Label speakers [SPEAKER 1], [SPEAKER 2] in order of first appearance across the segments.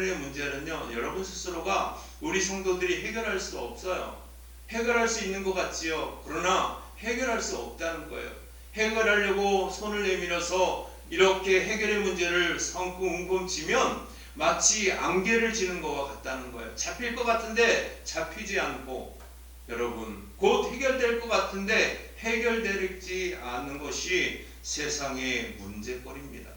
[SPEAKER 1] 해결의 문제는요, 여러분 스스로가 우리 성도들이 해결할 수 없어요. 해결할 수 있는 것 같지요. 그러나 해결할 수 없다는 거예요. 해결하려고 손을 내밀어서 이렇게 해결의 문제를 웅금치면 마치 안개를 지는 것과 같다는 거예요. 잡힐 것 같은데 잡히지 않고, 여러분 곧 해결될 것 같은데 해결되지 않는 것이 세상의 문제거리입니다.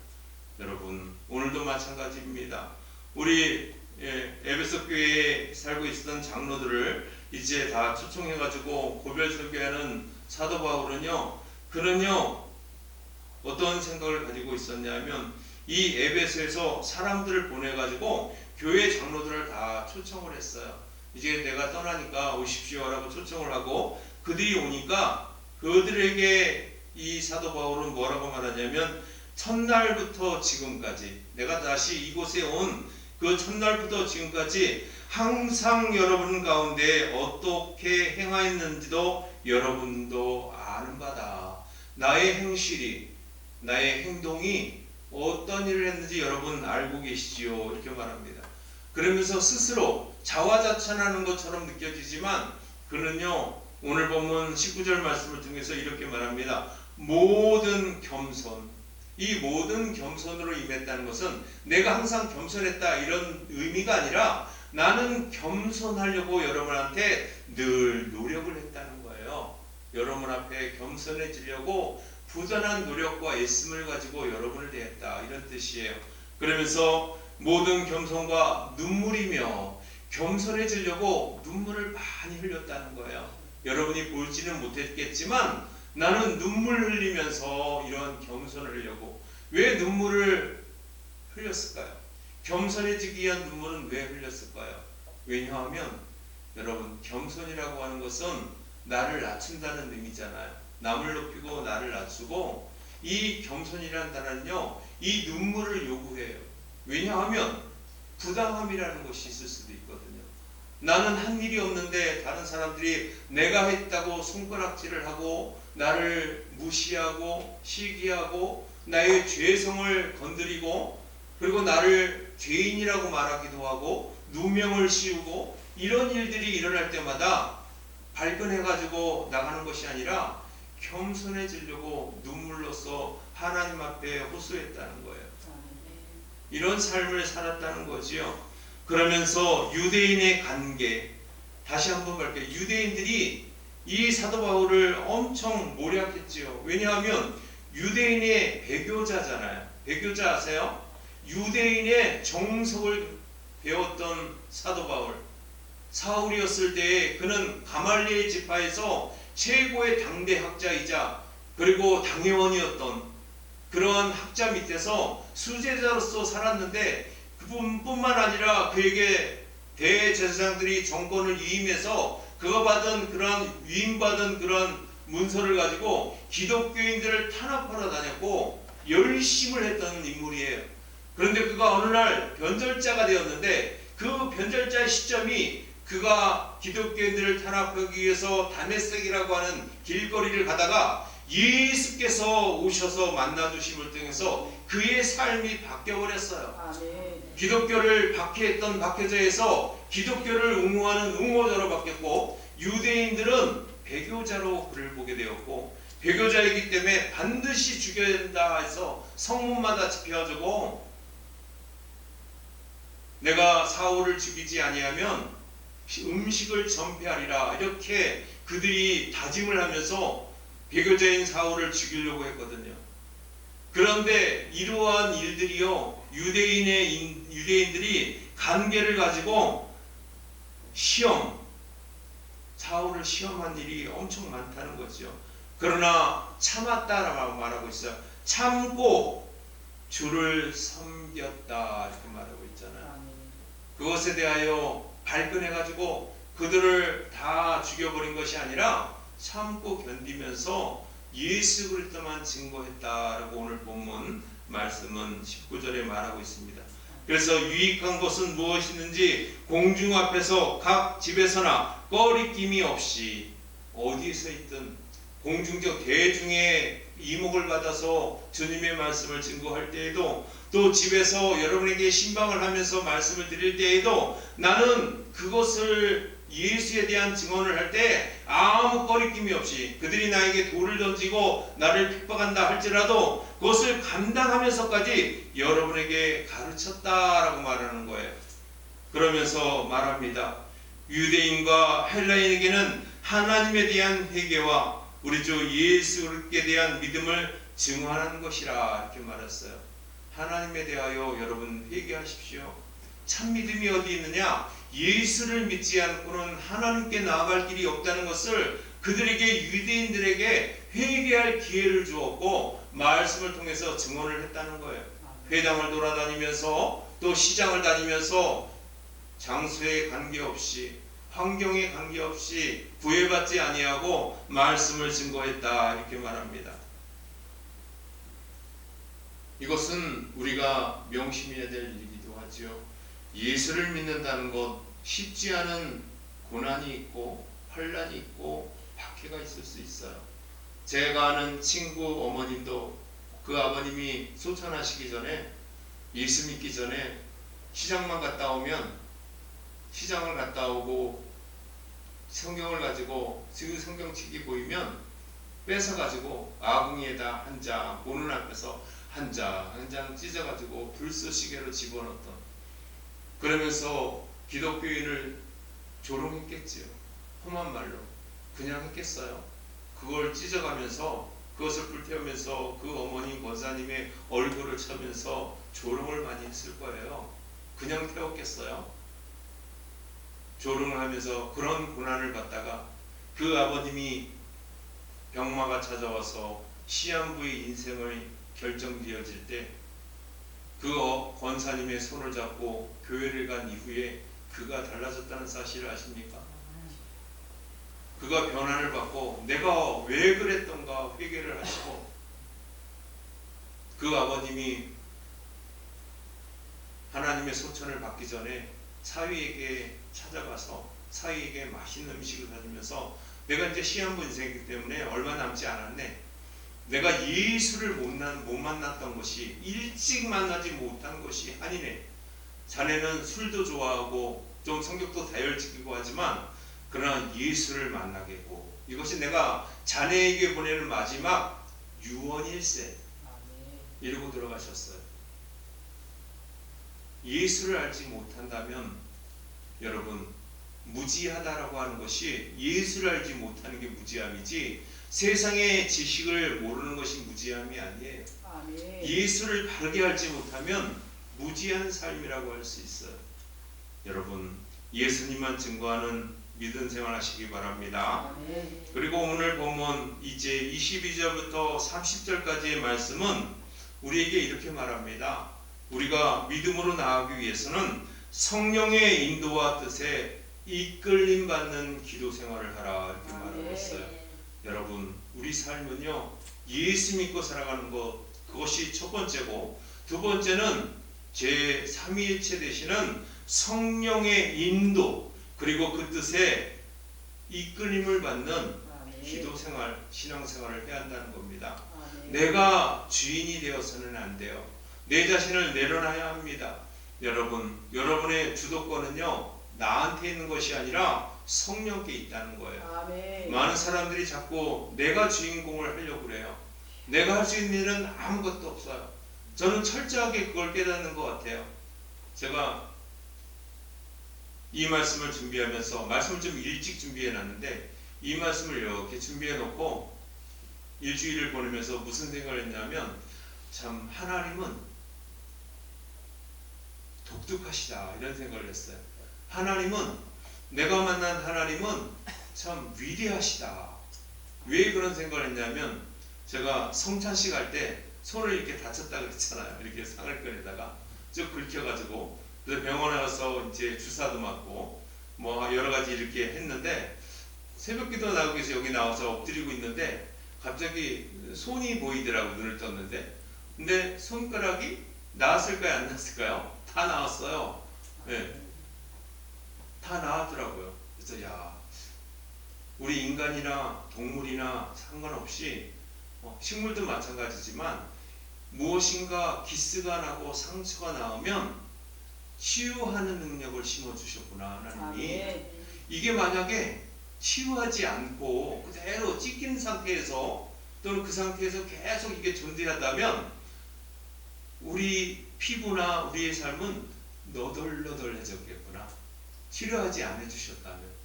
[SPEAKER 1] 여러분 오늘도 마찬가지입니다. 우리 에베소 교회에 살고 있었던 장로들을 이제 다 초청해가지고 고별 설교하는 사도 바울은요, 그는요 어떤 생각을 가지고 있었냐면, 이 에베소에서 사람들을 보내가지고 교회 장로들을 다 초청을 했어요. 이제 내가 떠나니까 오십시오라고 초청을 하고, 그들이 오니까 그들에게 이 사도 바울은 뭐라고 말하냐면, 첫날부터 지금까지, 내가 다시 이곳에 온 그 첫날부터 지금까지 항상 여러분 가운데 어떻게 행하였는지도 여러분도 아는 바다. 나의 행실이, 나의 행동이 어떤 일을 했는지 여러분 알고 계시지요, 이렇게 말합니다. 그러면서 스스로 자화자찬하는 것처럼 느껴지지만, 그는요 오늘 본문 19절 말씀을 통해서 이렇게 말합니다. 모든 겸손, 이 모든 겸손으로 임했다는 것은 내가 항상 겸손했다 이런 의미가 아니라, 나는 겸손하려고 여러분한테 늘 노력을 했다는 거예요. 여러분 앞에 겸손해지려고 부단한 노력과 애씀을 가지고 여러분을 대했다, 이런 뜻이에요. 그러면서 모든 겸손과 눈물이며, 겸손해지려고 눈물을 많이 흘렸다는 거예요. 여러분이 볼지는 못했겠지만 나는 눈물 흘리면서 이런 겸손을 하려고. 왜 눈물을 흘렸을까요? 겸손해지기 위한 눈물은 왜 흘렸을까요? 왜냐하면 여러분, 겸손이라고 하는 것은 나를 낮춘다는 의미잖아요. 남을 높이고 나를 낮추고, 이 겸손이라는 단어는요, 이 눈물을 요구해요. 왜냐하면 부당함이라는 것이 있을 수도 있거든요. 나는 한 일이 없는데 다른 사람들이 내가 했다고 손가락질을 하고 나를 무시하고 시기하고 나의 죄성을 건드리고, 그리고 나를 죄인이라고 말하기도 하고 누명을 씌우고, 이런 일들이 일어날 때마다 발끈해가지고 나가는 것이 아니라 겸손해지려고 눈물로써 하나님 앞에 호소했다는 거예요. 이런 삶을 살았다는 거지요. 그러면서 유대인의 관계, 다시 한번 말할게요. 유대인들이 이 사도 바울을 엄청 모략했지요. 왜냐하면 유대인의 배교자잖아요. 배교자 아세요? 유대인의 정석을 배웠던 사도 바울. 사울이었을 때에 그는 가말리엘 지파에서 최고의 당대 학자이자 그리고 당회원이었던 그러한 학자 밑에서 수제자로서 살았는데, 그뿐만 아니라 그에게 대제사장들이 정권을 위임해서 그가 받은 그런 위임받은 그런 문서를 가지고 기독교인들을 탄압하러 다녔고 열심을 했던 인물이에요. 그런데 그가 어느 날 변절자가 되었는데, 그 변절자의 시점이 그가 기독교인들을 탄압하기 위해서 다메섹이라고 하는 길거리를 가다가 예수께서 오셔서 만나주심을 통해서 그의 삶이 바뀌어버렸어요. 기독교를 박해했던 박해자에서 기독교를 옹호하는 옹호자로 바뀌었고, 유대인들은 배교자로 그를 보게 되었고, 배교자이기 때문에 반드시 죽여야 된다 해서 성문마다 집혀가지고 내가 사울을 죽이지 아니하면 음식을 전폐하리라, 이렇게 그들이 다짐을 하면서 배교자인 사울을 죽이려고 했거든요. 그런데 이러한 일들이요, 유대인들이 관계를 가지고 사울을 시험한 일이 엄청 많다는 거죠. 그러나 참았다라고 말하고 있어요. 참고 주를 섬겼다, 이렇게 말하고 있잖아요. 그것에 대하여 발끈해가지고 그들을 다 죽여버린 것이 아니라 참고 견디면서 예수 그리스도만 증거했다라고 오늘 본문 말씀은 19절에 말하고 있습니다. 그래서 유익한 것은 무엇이든지 공중 앞에서 각 집에서나 꺼리낌이 없이, 어디서 있든 공중적 대중의 이목을 받아서 주님의 말씀을 증거할 때에도, 또 집에서 여러분에게 신방을 하면서 말씀을 드릴 때에도 나는 그것을 예수에 대한 증언을 할 때 아무 꺼리낌이 없이, 그들이 나에게 돌을 던지고 나를 핍박한다 할지라도 그것을 감당하면서까지 여러분에게 가르쳤다라고 말하는 거예요. 그러면서 말합니다. 유대인과 헬라인에게는 하나님에 대한 회개와 우리 주 예수께 대한 믿음을 증언하는 것이라 이렇게 말했어요. 하나님에 대하여 여러분 회개하십시오. 참 믿음이 어디 있느냐? 예수를 믿지 않고는 하나님께 나아갈 길이 없다는 것을 그들에게, 유대인들에게 회개할 기회를 주었고 말씀을 통해서 증언을 했다는 거예요. 회당을 돌아다니면서 또 시장을 다니면서 장소에 관계없이, 환경에 관계없이 구애받지 아니하고 말씀을 증거했다 이렇게 말합니다. 이것은 우리가 명심해야 될 일이기도 하죠. 예수를 믿는다는 것 쉽지 않은 고난이 있고 환난이 있고 박해가 있을 수 있어요. 제가 아는 친구 어머님도 그 아버님이 소천하시기 전에, 예수 믿기 전에 시장만 갔다 오면, 시장을 갔다 오고 성경을 가지고 지금 성경책이 보이면 뺏어가지고 아궁이에다 한 장, 보는 앞에서 한 장 찢어가지고 불쏘시개로 집어넣었던, 그러면서 기독교인을 조롱했겠지요. 험한 말로 그냥 했겠어요. 그걸 찢어가면서, 그것을 불태우면서 그 어머니 권사님의 얼굴을 쳐면서 조롱을 많이 했을 거예요. 그냥 태웠겠어요? 조롱을 하면서 그런 고난을 받다가 그 아버님이 병마가 찾아와서 시한부의 인생을 결정되어질 때 그 권사님의 손을 잡고 교회를 간 이후에 그가 달라졌다는 사실을 아십니까? 그가 변화를 받고 내가 왜 그랬던가 회개를 하시고, 그 아버님이 하나님의 소천을 받기 전에 사위에게 찾아가서 사위에게 맛있는 음식을 사주면서, 내가 이제 시한부 인생이기 때문에 얼마 남지 않았네. 내가 예수를 못 만났던 것이, 일찍 만나지 못한 것이 한이네. 자네는 술도 좋아하고 좀 성격도 다혈질이고 하지만 그러나 예수를 만나겠고, 이것이 내가 자네에게 보내는 마지막 유언일세. 이러고 들어가셨어요. 예수를 알지 못한다면 여러분, 무지하다라고 하는 것이, 예수를 알지 못하는 게 무지함이지 세상의 지식을 모르는 것이 무지함이 아니에요. 예수를 바르게 알지 못하면 무지한 삶이라고 할 수 있어요. 여러분, 예수님만 증거하는 믿음 생활 하시기 바랍니다. 그리고 오늘 보면 이제 22절부터 30절까지의 말씀은 우리에게 이렇게 말합니다. 우리가 믿음으로 나아가기 위해서는 성령의 인도와 뜻에 이끌림 받는 기도 생활을 하라 이렇게 말하고 있어요. 여러분, 우리 삶은요, 예수 믿고 살아가는 것, 그것이 첫 번째고, 두 번째는 제3위일체 되시는 성령의 인도, 그리고 그 뜻에 이끌림을 받는 기도 생활, 신앙 생활을 해야 한다는 겁니다. 내가 주인이 되어서는 안 돼요. 내 자신을 내려놔야 합니다. 여러분, 여러분의 주도권은요, 나한테 있는 것이 아니라 성령께 있다는 거예요. 아멘. 많은 사람들이 자꾸 내가 주인공을 하려고 그래요. 내가 할 수 있는 일은 아무것도 없어요. 저는 철저하게 그걸 깨닫는 것 같아요. 제가 이 말씀을 준비하면서, 말씀을 좀 일찍 준비해 놨는데 이 말씀을 이렇게 준비해 놓고 일주일을 보내면서 무슨 생각을 했냐면, 참 하나님은 독특하시다 이런 생각을 했어요. 하나님은, 내가 만난 하나님은 참 위대하시다. 왜 그런 생각을 했냐면, 제가 성찬식 할 때 손을 이렇게 다쳤다 그랬잖아요. 이렇게 상을 꺼내다가 쭉 긁혀가지고, 그래서 병원에 가서 이제 주사도 맞고 뭐 여러 가지 이렇게 했는데, 새벽기도 나오기 위해서 여기 나와서 엎드리고 있는데 갑자기 손이 보이더라고. 눈을 떴는데, 근데 손가락이 나왔을까요 안 나왔을까요? 다 나왔어요. 네. 다 나왔더라고요. 그래서 야, 우리 인간이나 동물이나 상관없이 식물도 마찬가지지만 무엇인가 기스가 나고 상처가 나오면 치유하는 능력을 심어주셨구나 하나님이.
[SPEAKER 2] 아멘.
[SPEAKER 1] 이게 만약에 치유하지 않고 그대로 찢긴 상태에서 또는 그 상태에서 계속 이게 존재한다면 우리 피부나 우리의 삶은 너덜너덜해졌겠구나. 치료하지 않아 주셨다면.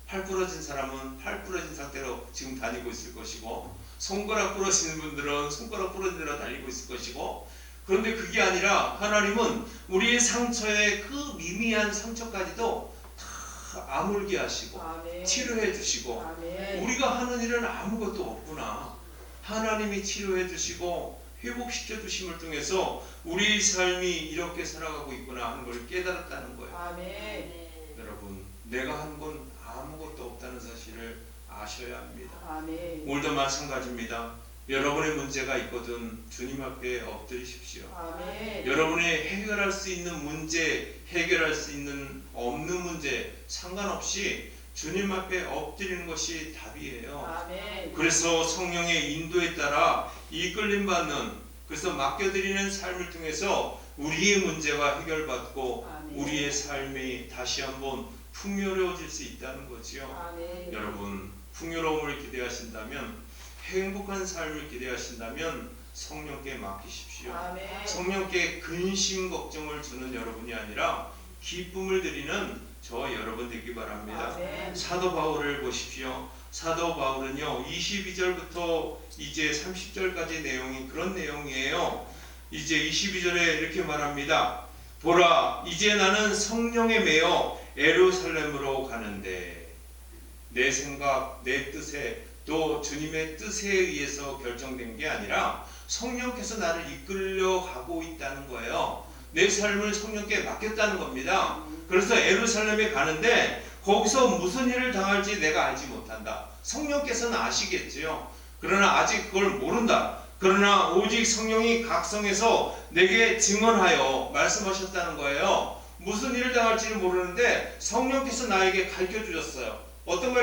[SPEAKER 1] 팔 부러진 사람은 팔 부러진 상태로 지금 다니고 있을 것이고, 손가락 부러지는 분들은 손가락 부러진 대로 다니고 있을 것이고, 그런데 그게 아니라 하나님은 우리의 상처의 그 미미한 상처까지도 다 아물게 하시고
[SPEAKER 2] 아멘.
[SPEAKER 1] 치료해 주시고,
[SPEAKER 2] 아멘.
[SPEAKER 1] 우리가 하는 일은 아무것도 없구나. 하나님이 치료해 주시고 회복시켜 주심을 통해서 우리 삶이 이렇게 살아가고 있구나 하는 걸 깨달았다는 거예요.
[SPEAKER 2] 아멘.
[SPEAKER 1] 여러분, 내가 한 건 아무것도 없다는 사실을 아셔야 합니다.
[SPEAKER 2] 아멘.
[SPEAKER 1] 오늘도 마찬가지입니다. 여러분의 문제가 있거든 주님 앞에 엎드리십시오.
[SPEAKER 2] 아멘.
[SPEAKER 1] 여러분이 해결할 수 있는 문제, 해결할 수 있는 없는 문제 상관없이 주님 앞에 엎드리는 것이 답이에요.
[SPEAKER 2] 아멘.
[SPEAKER 1] 그래서 성령의 인도에 따라 이끌림 받는, 그래서 맡겨드리는 삶을 통해서 우리의 문제가 해결받고
[SPEAKER 2] 아멘.
[SPEAKER 1] 우리의 삶이 다시 한번 풍요로워질 수 있다는 거지요.
[SPEAKER 2] 아멘.
[SPEAKER 1] 여러분, 풍요로움을 기대하신다면, 행복한 삶을 기대하신다면 성령께 맡기십시오.
[SPEAKER 2] 아멘.
[SPEAKER 1] 성령께 근심 걱정을 주는 여러분이 아니라 기쁨을 드리는 저 여러분 되기 바랍니다.
[SPEAKER 2] 아멘.
[SPEAKER 1] 사도 바울을 보십시오. 사도 바울은요 22절부터 이제 30절까지 내용이 그런 내용이에요. 이제 22절에 이렇게 말합니다. 보라, 이제 나는 성령에 매여 예루살렘으로 가는데 내 생각, 내 뜻에 또 주님의 뜻에 의해서 결정된 게 아니라 성령께서 나를 이끌려 가고 있다는 거예요. 내 삶을 성령께 맡겼다는 겁니다. 그래서 예루살렘에 가는데 거기서 무슨 일을 당할지 내가 알지 못한다. 성령께서는 아시겠지요. 그러나 아직 그걸 모른다. 그러나 오직 성령이 각성해서 내게 증언하여 말씀하셨다는 거예요. 무슨 일을 당할지는 모르는데 성령께서 나에게 가르쳐 주셨어요. 어떤 말